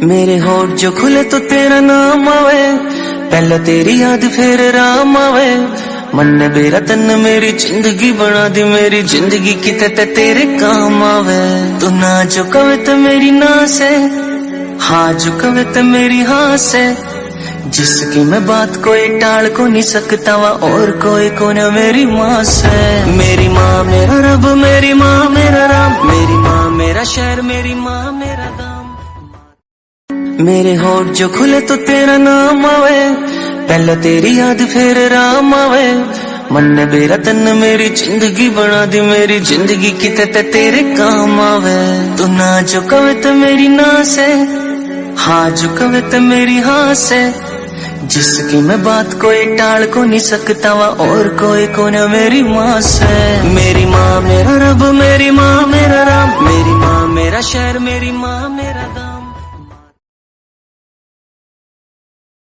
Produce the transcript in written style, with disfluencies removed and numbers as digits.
मेरे होठ जो खुले तो तेरा नाम आवे, पहला तेरी याद फिर राम आवे। मन ने मेरा तन मेरी जिंदगी बना दी, मेरी जिंदगी किते ते तेरे काम आवे। तू ना जो कवे तो मेरी ना से, हाँ जो कवे तो मेरी हाँ से। जिसकी मैं बात कोई टाल को नहीं सकता वा, और कोई को न मेरी माँ से। मेरी माँ मेरा रब, मेरी माँ मेरा राम, मेरी माँ मेरा शहर, मेरी माँ मेरा गाँव। मेरे होठ जो खुले तो तेरा नाम आवे, पहला तेरी याद फिर राम आवे। मन ने मेरा तन मेरी जिंदगी बना दी, मेरी जिंदगी किते ते तेरे काम आवे। तू ना जो कवे तो मेरी ना से, हाँ जो कवे तो मेरी हाँ से। जिसकी मैं बात कोई टाल को नहीं सकता वा, और कोई को न मेरी माँ से। मेरी माँ मेरा रब, मेरी माँ मेरा राम, मेरी माँ मेरा शहर, मेरी माँ मेरा गाँव।